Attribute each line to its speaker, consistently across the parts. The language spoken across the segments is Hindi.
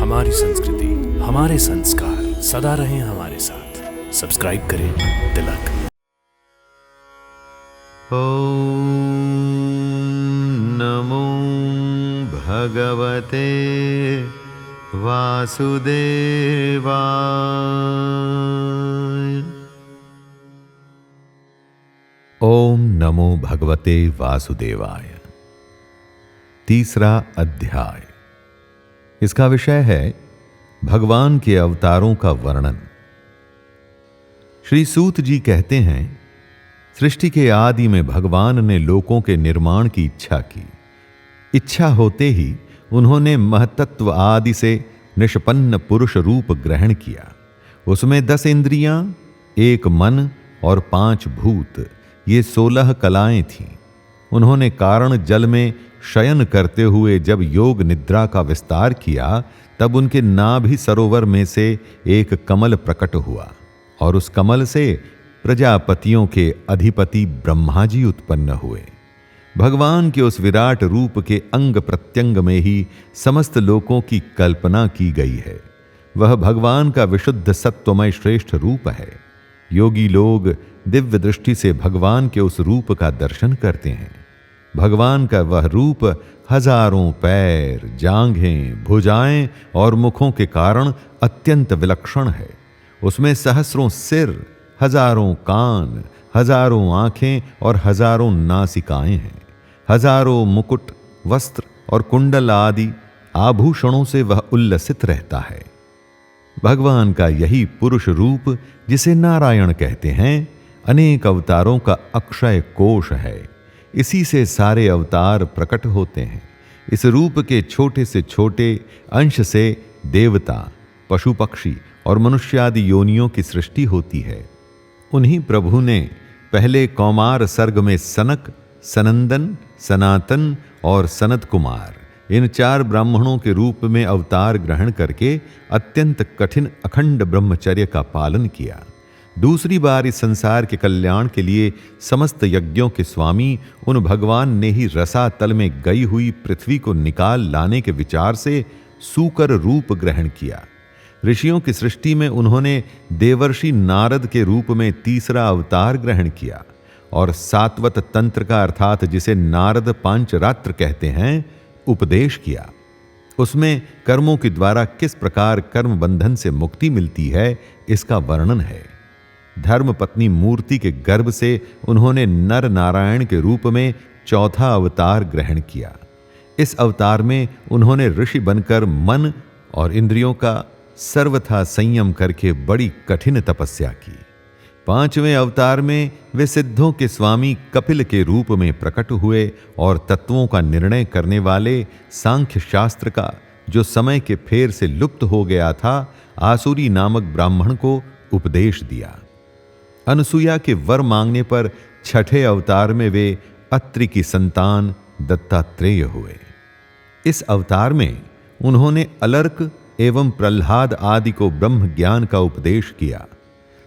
Speaker 1: हमारी संस्कृति, हमारे संस्कार सदा रहें हमारे साथ। सब्सक्राइब करें तिलक।
Speaker 2: ॐ नमो भगवते वासुदेवाय। ओम नमो भगवते वासुदेवाय। तीसरा अध्याय। इसका विषय है भगवान के अवतारों का वर्णन। श्री सूत जी कहते हैं, सृष्टि के आदि में भगवान ने लोकों के निर्माण की इच्छा की। इच्छा होते ही उन्होंने महतत्व आदि से निष्पन्न पुरुष रूप ग्रहण किया। उसमें 10 इंद्रियां, 1 मन और 5 भूत, ये 16 कलाएं थीं। उन्होंने कारण जल में शयन करते हुए जब योग निद्रा का विस्तार किया, तब उनके नाभि सरोवर में से एक कमल प्रकट हुआ और उस कमल से प्रजापतियों के अधिपति ब्रह्मा जी उत्पन्न हुए। भगवान के उस विराट रूप के अंग प्रत्यंग में ही समस्त लोकों की कल्पना की गई है। वह भगवान का विशुद्ध सत्वमय श्रेष्ठ रूप है। योगी लोग दिव्य दृष्टि से भगवान के उस रूप का दर्शन करते हैं। भगवान का वह रूप हजारों पैर, जांघें, भुजाएं और मुखों के कारण अत्यंत विलक्षण है। उसमें सहस्रों सिर, हजारों कान, हजारों आंखें और हजारों नासिकाएं हैं। हजारों मुकुट, वस्त्र और कुंडल आदि आभूषणों से वह उल्लसित रहता है। भगवान का यही पुरुष रूप, जिसे नारायण कहते हैं, अनेक अवतारों का अक्षय कोश है। इसी से सारे अवतार प्रकट होते हैं। इस रूप के छोटे से छोटे अंश से देवता, पशु पक्षी और मनुष्यादि योनियों की सृष्टि होती है। उन्हीं प्रभु ने पहले कौमार सर्ग में सनक, सनंदन, सनातन और सनत कुमार, इन 4 ब्राह्मणों के रूप में अवतार ग्रहण करके अत्यंत कठिन अखंड ब्रह्मचर्य का पालन किया। दूसरी बार इस संसार के कल्याण के लिए समस्त यज्ञों के स्वामी उन भगवान ने ही रसातल में गई हुई पृथ्वी को निकाल लाने के विचार से सूकर रूप ग्रहण किया। ऋषियों की सृष्टि में उन्होंने देवर्षि नारद के रूप में तीसरा अवतार ग्रहण किया और सात्वत तंत्र का, अर्थात जिसे नारद पांचरात्र कहते हैं, उपदेश किया। उसमें कर्मों के द्वारा किस प्रकार कर्म बंधन से मुक्ति मिलती है, इसका वर्णन है। धर्म पत्नी मूर्ति के गर्भ से उन्होंने नर नारायण के रूप में चौथा अवतार ग्रहण किया। इस अवतार में उन्होंने ऋषि बनकर मन और इंद्रियों का सर्वथा संयम करके बड़ी कठिन तपस्या की। 5वें अवतार में वे सिद्धों के स्वामी कपिल के रूप में प्रकट हुए और तत्वों का निर्णय करने वाले सांख्य शास्त्र का, जो समय के फेर से लुप्त हो गया था, आसुरी नामक ब्राह्मण को उपदेश दिया। अनसुया के वर मांगने पर 6ठे अवतार में वे अत्रि की संतान दत्तात्रेय हुए। इस अवतार में उन्होंने अलर्क एवं प्रह्लाद आदि को ब्रह्म ज्ञान का उपदेश किया।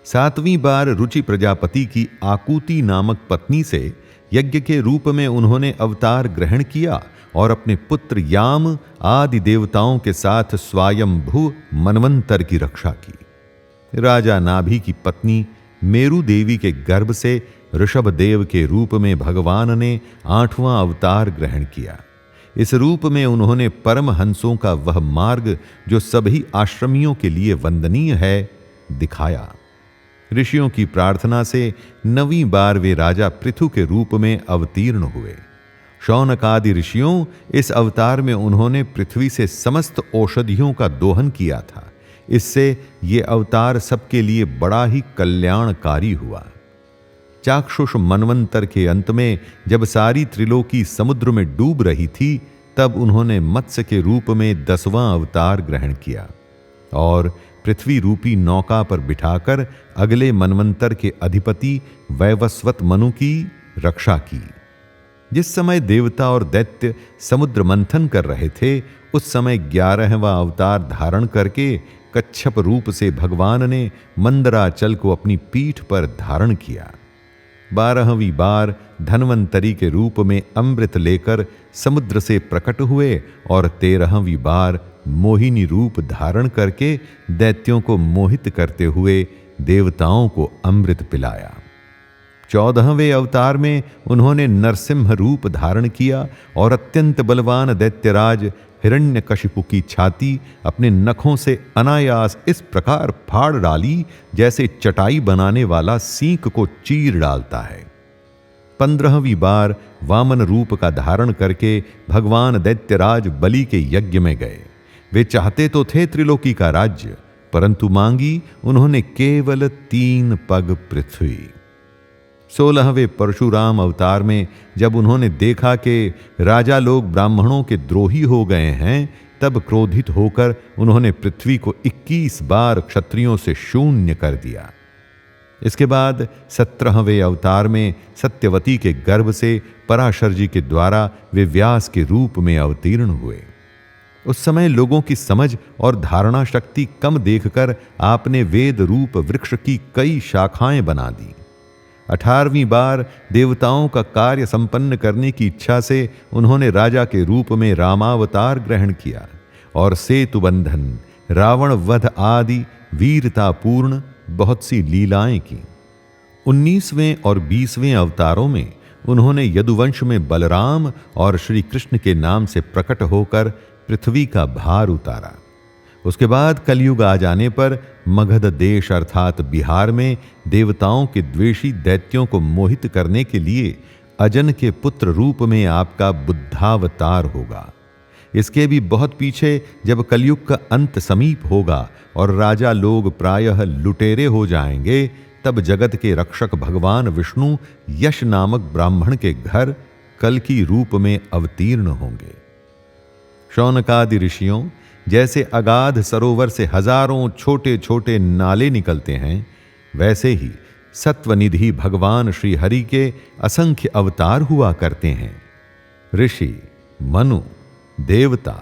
Speaker 2: 7वीं बार रुचि प्रजापति की आकुति नामक पत्नी से यज्ञ के रूप में उन्होंने अवतार ग्रहण किया और अपने पुत्र याम आदि देवताओं के साथ स्वयंभू मनवंतर की रक्षा की। राजा नाभि की पत्नी मेरु देवी के गर्भ से ऋषभ देव के रूप में भगवान ने 8वां अवतार ग्रहण किया। इस रूप में उन्होंने परम हंसों का वह मार्ग, जो सभी आश्रमियों के लिए वंदनीय है, दिखाया। ऋषियों की प्रार्थना से 9वीं बार वे राजा पृथु के रूप में अवतीर्ण हुए। शौनकादि ऋषियों, इस अवतार में उन्होंने पृथ्वी से समस्त औषधियों का दोहन किया था। इससे ये अवतार सबके लिए बड़ा ही कल्याणकारी हुआ। चाक्षुष मनवंतर के अंत में जब सारी त्रिलोकी समुद्र में डूब रही थी, तब उन्होंने मत्स्य के रूप में 10वां अवतार ग्रहण किया और पृथ्वी रूपी नौका पर बिठाकर अगले मनवंतर के अधिपति वैवस्वत मनु की रक्षा की। जिस समय देवता और दैत्य समुद्र मंथन कर रहे थे, उस समय 11वां अवतार धारण करके कच्छप रूप से भगवान ने मंदराचल को अपनी पीठ पर धारण किया। 12वीं बार धन्वंतरी के रूप में अमृत लेकर समुद्र से प्रकट हुए और 13वीं बार मोहिनी रूप धारण करके दैत्यों को मोहित करते हुए देवताओं को अमृत पिलाया। 14वें अवतार में उन्होंने नरसिंह रूप धारण किया और अत्यंत बलवान दैत्यराज हिरण्यकशिपु की छाती अपने नखों से अनायास इस प्रकार फाड़ डाली जैसे चटाई बनाने वाला सींक को चीर डालता है। 15वीं बार वामन रूप का धारण करके भगवान दैत्यराज बलि के यज्ञ में गए। वे चाहते तो थे त्रिलोकी का राज्य, परंतु मांगी उन्होंने केवल 3 पग पृथ्वी। 16वें परशुराम अवतार में जब उन्होंने देखा कि राजा लोग ब्राह्मणों के द्रोही हो गए हैं, तब क्रोधित होकर उन्होंने पृथ्वी को 21 बार क्षत्रियों से शून्य कर दिया। इसके बाद 17वें अवतार में सत्यवती के गर्भ से पराशर जी के द्वारा वे व्यास के रूप में अवतीर्ण हुए। उस समय लोगों की समझ और धारणा शक्ति कम देखकर आपने वेद रूप वृक्ष की कई शाखाएं बना दी। 18वीं बार देवताओं का कार्य संपन्न करने की इच्छा से उन्होंने राजा के रूप में रामावतार ग्रहण किया और सेतु बंधन, रावण वध आदि वीरतापूर्ण बहुत सी लीलाएं की। 19वें और 20वें अवतारों में उन्होंने यदुवंश में बलराम और श्री कृष्ण के नाम से प्रकट होकर पृथ्वी का भार उतारा। उसके बाद कलयुग आ जाने पर मगध देश अर्थात बिहार में देवताओं के द्वेषी दैत्यों को मोहित करने के लिए अजन के पुत्र रूप में आपका बुद्धावतार होगा। इसके भी बहुत पीछे जब कलयुग का अंत समीप होगा और राजा लोग प्रायः लुटेरे हो जाएंगे, तब जगत के रक्षक भगवान विष्णु यश नामक ब्राह्मण के घर कल्कि रूप में अवतीर्ण होंगे। शौनकादि ऋषियों, जैसे अगाध सरोवर से हजारों छोटे छोटे नाले निकलते हैं, वैसे ही सत्वनिधि भगवान श्री हरि के असंख्य अवतार हुआ करते हैं। ऋषि, मनु, देवता,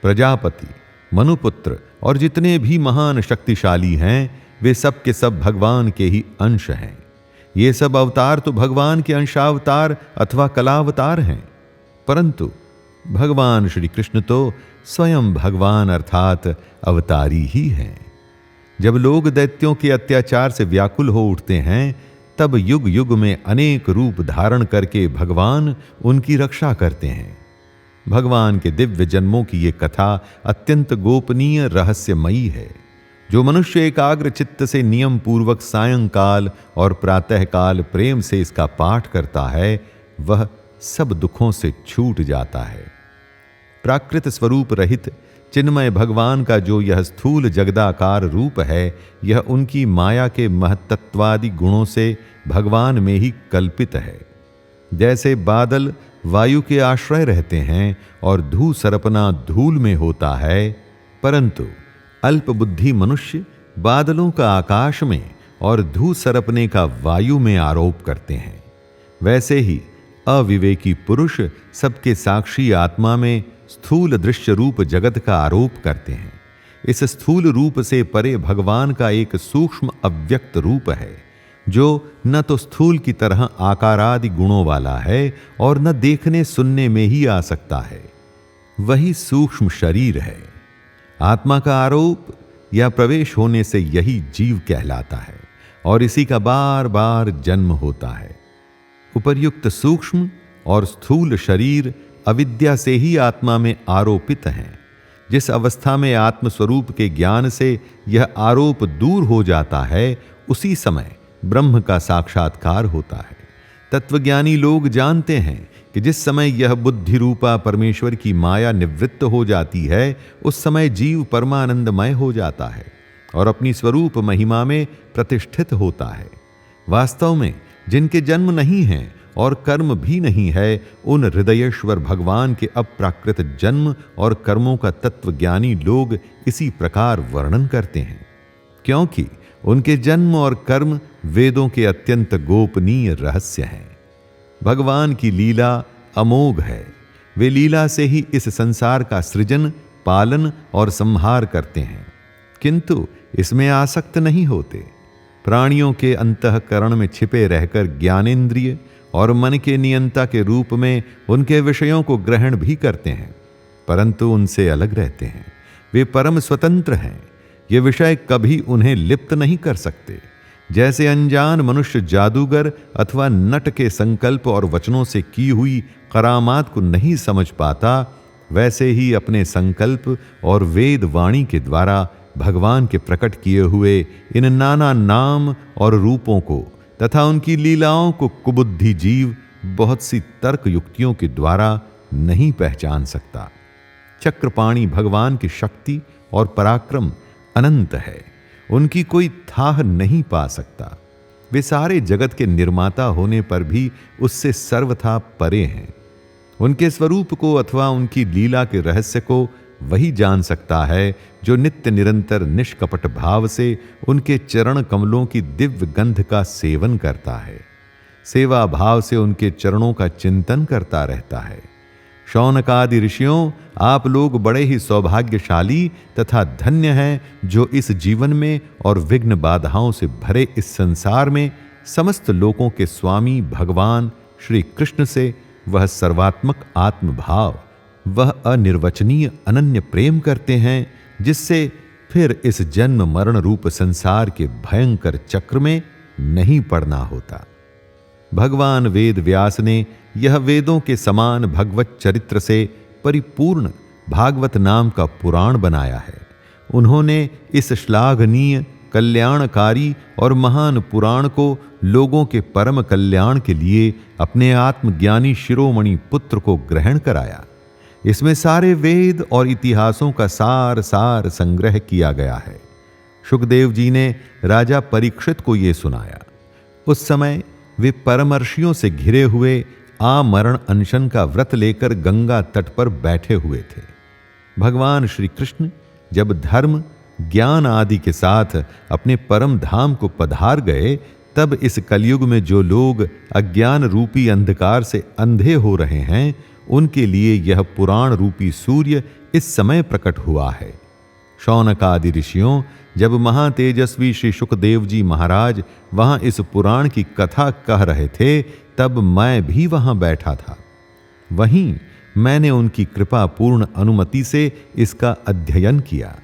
Speaker 2: प्रजापति, मनुपुत्र और जितने भी महान शक्तिशाली हैं, वे सब के सब भगवान के ही अंश हैं। ये सब अवतार तो भगवान के अंशावतार अथवा कलावतार हैं, परंतु भगवान श्री कृष्ण तो स्वयं भगवान अर्थात अवतारी ही हैं। जब लोग दैत्यों के अत्याचार से व्याकुल हो उठते हैं, तब युग युग में अनेक रूप धारण करके भगवान उनकी रक्षा करते हैं। भगवान के दिव्य जन्मों की ये कथा अत्यंत गोपनीय रहस्यमयी है। जो मनुष्य एकाग्र चित्त से नियम पूर्वक सायंकाल और प्रातःकाल प्रेम से इसका पाठ करता है, वह सब दुखों से छूट जाता है। प्राकृत स्वरूप रहित चिन्मय भगवान का जो यह स्थूल जगदाकार रूप है, यह उनकी माया के महत्त्वादि गुणों से भगवान में ही कल्पित है। जैसे बादल वायु के आश्रय रहते हैं और धू सरपना धूल में होता है, परंतु अल्प बुद्धि मनुष्य बादलों का आकाश में और धू सरपने का वायु में आरोप करते हैं, वैसे ही अविवेकी पुरुष सबके साक्षी आत्मा में स्थूल दृश्य रूप जगत का आरोप करते हैं। इस स्थूल रूप से परे भगवान का एक सूक्ष्म अव्यक्त रूप है, जो न तो स्थूल की तरह आकारादि गुणों वाला है और न देखने सुनने में ही आ सकता है। वही सूक्ष्म शरीर है। आत्मा का आरोप या प्रवेश होने से यही जीव कहलाता है और इसी का बार बार जन्म होता है। उपर्युक्त सूक्ष्म और स्थूल शरीर अविद्या से ही आत्मा में आरोपित हैं। जिस अवस्था में आत्मस्वरूप के ज्ञान से यह आरोप दूर हो जाता है, उसी समय ब्रह्म का साक्षात्कार होता है। तत्वज्ञानी लोग जानते हैं कि जिस समय यह बुद्धि रूपा परमेश्वर की माया निवृत्त हो जाती है, उस समय जीव परमानंदमय हो जाता है और अपनी स्वरूप महिमा में प्रतिष्ठित होता है। वास्तव में जिनके जन्म नहीं हैं और कर्म भी नहीं है, उन हृदयेश्वर भगवान के अप्राकृत जन्म और कर्मों का तत्वज्ञानी लोग इसी प्रकार वर्णन करते हैं, क्योंकि उनके जन्म और कर्म वेदों के अत्यंत गोपनीय रहस्य हैं। भगवान की लीला अमोघ है। वे लीला से ही इस संसार का सृजन, पालन और संहार करते हैं, किंतु इसमें आसक्त नहीं होते। प्राणियों के अंतःकरण में छिपे रहकर ज्ञानेंद्रिय और मन के नियंता के रूप में उनके विषयों को ग्रहण भी करते हैं, परंतु उनसे अलग रहते हैं। वे परम स्वतंत्र हैं। ये विषय कभी उन्हें लिप्त नहीं कर सकते। जैसे अनजान मनुष्य जादूगर अथवा नट के संकल्प और वचनों से की हुई करामात को नहीं समझ पाता, वैसे ही अपने संकल्प और वेद वाणी के द्वारा भगवान के प्रकट किए हुए इन नाना नाम और रूपों को तथा उनकी लीलाओं को कुबुद्धि जीव बहुत सी तर्क युक्तियों के द्वारा नहीं पहचान सकता। चक्रपाणी भगवान की शक्ति और पराक्रम अनंत है, उनकी कोई थाह नहीं पा सकता। वे सारे जगत के निर्माता होने पर भी उससे सर्वथा परे हैं। उनके स्वरूप को अथवा उनकी लीला के रहस्य को वही जान सकता है जो नित्य निरंतर निष्कपट भाव से उनके चरण कमलों की दिव्य गंध का सेवन करता है, सेवा भाव से उनके चरणों का चिंतन करता रहता है। शौनक आदि ऋषियों, आप लोग बड़े ही सौभाग्यशाली तथा धन्य हैं जो इस जीवन में और विघ्न बाधाओं से भरे इस संसार में समस्त लोकों के स्वामी भगवान श्री कृष्ण से वह सर्वात्मक आत्मभाव, वह अनिर्वचनीय अनन्य प्रेम करते हैं, जिससे फिर इस जन्म मरण रूप संसार के भयंकर चक्र में नहीं पड़ना होता। भगवान वेद व्यास ने यह वेदों के समान भगवत चरित्र से परिपूर्ण भागवत नाम का पुराण बनाया है। उन्होंने इस श्लाघनीय, कल्याणकारी और महान पुराण को लोगों के परम कल्याण के लिए अपने आत्मज्ञानी शिरोमणि पुत्र को ग्रहण कराया। इसमें सारे वेद और इतिहासों का सार सार संग्रह किया गया है। शुकदेव जी ने राजा परीक्षित को यह सुनाया। उस समय वे परमर्षियों से घिरे हुए आमरण अनशन का व्रत लेकर गंगा तट पर बैठे हुए थे। भगवान श्री कृष्ण जब धर्म, ज्ञान आदि के साथ अपने परम धाम को पधार गए, तब इस कलयुग में जो लोग अज्ञान रूपी अंधकार से अंधे हो रहे हैं, उनके लिए यह पुराण रूपी सूर्य इस समय प्रकट हुआ है। शौनक आदि ऋषियों, जब महातेजस्वी श्री शुकदेव जी महाराज वहां इस पुराण की कथा कह रहे थे, तब मैं भी वहां बैठा था। वहीं मैंने उनकी कृपा पूर्ण अनुमति से इसका अध्ययन किया।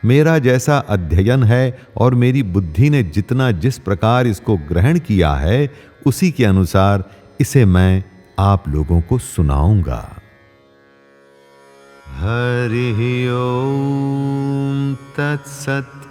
Speaker 2: मेरा जैसा अध्ययन है और मेरी बुद्धि ने जितना जिस प्रकार इसको ग्रहण किया है, उसी के अनुसार इसे मैं आप लोगों को सुनाऊंगा। हरि ओम तत्सत्।